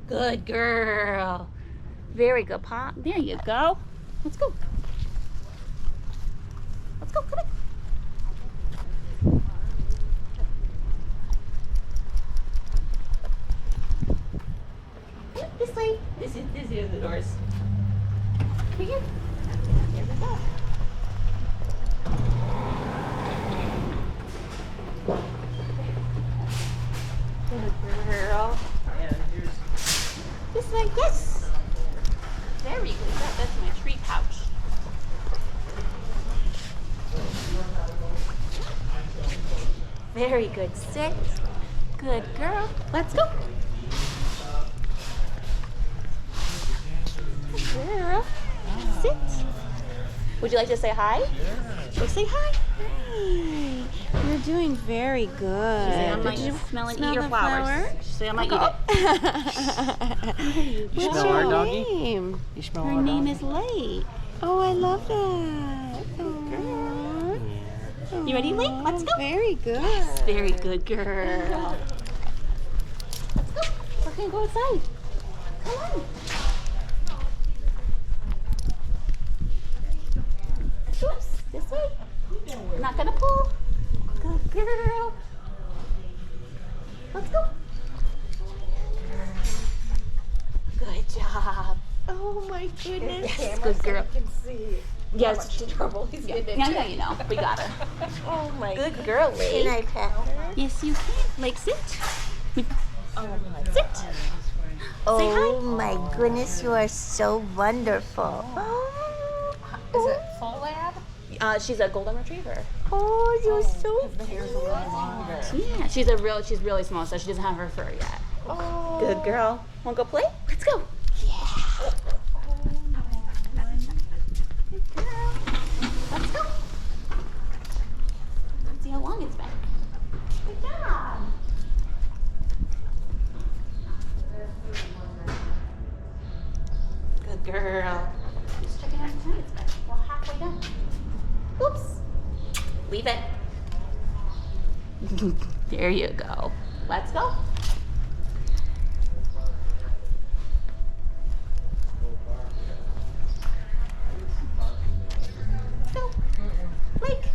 Good girl. Very good, Pop. There you go. Let's go. Let's go. Come on. This way. This is the doors. Right here. There we go. Good girl. This way. Yes. Very good. That's my tree pouch. Very good. Sit. Good girl. Let's go. Good girl. Sit. Would you like to say hi? Go say hi. Hi. You're doing very good. Say I might smell and eat your the flowers. flower? Say I might eat it. What's smell your our doggy? name? You smell Her our name doggy? is Lake. Oh, I love that. Good girl. You ready, Lake? Let's go. Very good. Yes, very good girl. Let's go. We're gonna go outside. Come on. Oops, this way. Not gonna pull. Good girl. Let's go. Good job. Oh my goodness. Yes, good girl. can see Yes. trouble he's Yeah, getting yeah, into. yeah, you know. We got her. Oh my Good girl, Lake. Can I pet her? Yes, you can. Lake, sit. Oh my Sit. Oh my goodness, you are so wonderful. Is it full lab? She's a golden retriever. Oh, you're so The hair's a little longer. Yeah, she's really small, so she doesn't have her fur yet. Oh. Good girl. Wanna go play? Let's go. Yeah. Good girl. Let's go. Let's see how long it's been. Good job. Good girl. Just checking out how time it's been. We're halfway done. Oops. Leave it. There you go. Let's go. Let's go. Lake.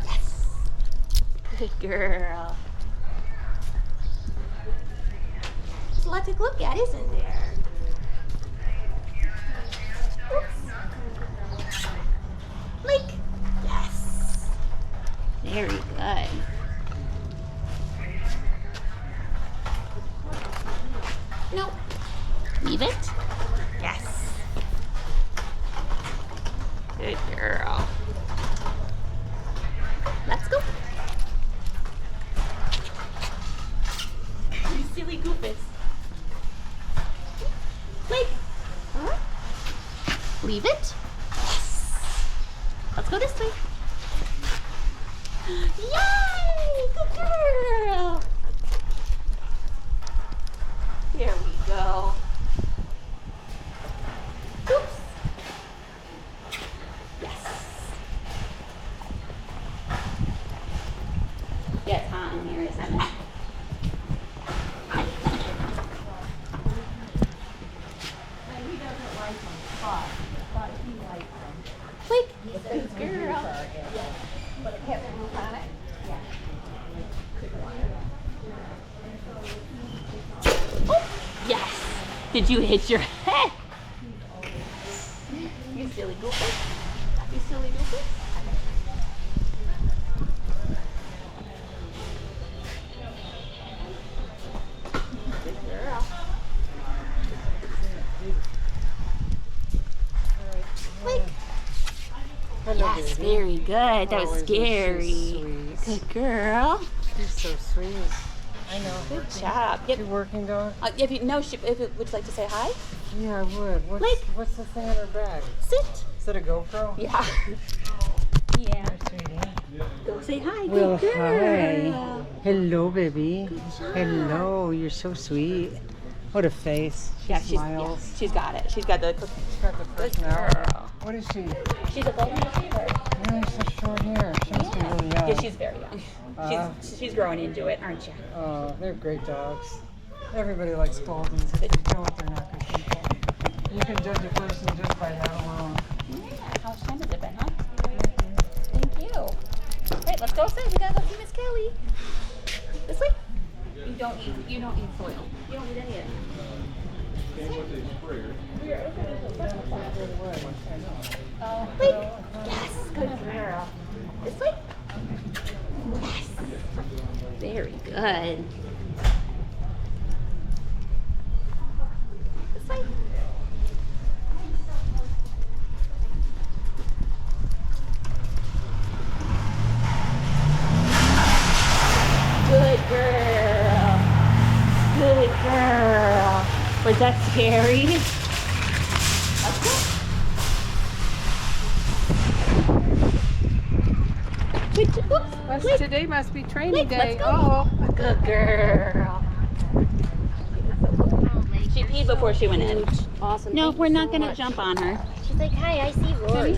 Yes. Good girl. There's a lot to look at, isn't there? Oops. Lake. Yes. Very good. No. Leave it. Yes. Good girl. Let's go. You silly goofus. Lake. Huh? Leave it. Yes. Let's go this way. Yay! Good girl. There we go. Oops. Yes. Yeah, it's hot in here, isn't it? He doesn't like them, but he likes them. Wait. Good girl. But it has a roof on it? Oh, yes. Did you hit your head? You silly goofus. You silly goofus. Good girl. Wait. Yes, very good. That was scary. Good girl. You're so sweet. I know. Good job. Yep. You working dog? If you know, would you like to say hi? Yeah, I would. What's the thing on her bag? Sit. Is it a GoPro? Yeah. Yeah. Sweetie. Go say hi. Well, Good girl. hi. Hello, baby. Hello. You're so sweet. What a face. She smiles. She's got it. She's got the. She's got the Good personality. girl. What is she? She's a golden retriever. Yeah, such short hair. She must be really young. Yeah, she's very young. She's growing into it, aren't you? Oh, they're great dogs. Everybody likes Goldens. If they don't, they're not good people. You can judge a person just by that alone. Yeah. How much time has it been, huh? Thank you. Alright, let's go outside. We gotta go see Miss Kelly. This way. You don't need soil. You don't need any of it. Oh, wait. Yes, good girl. This way. Yes. Very good. This way. Good girl. Good girl. Was that scary? Let's go. Wait, Today must be training wait, day. let's go. Good girl. She peed before she went in. Awesome. No, Thank we're you not so gonna much. jump on her. She's like, hi, I see Rory.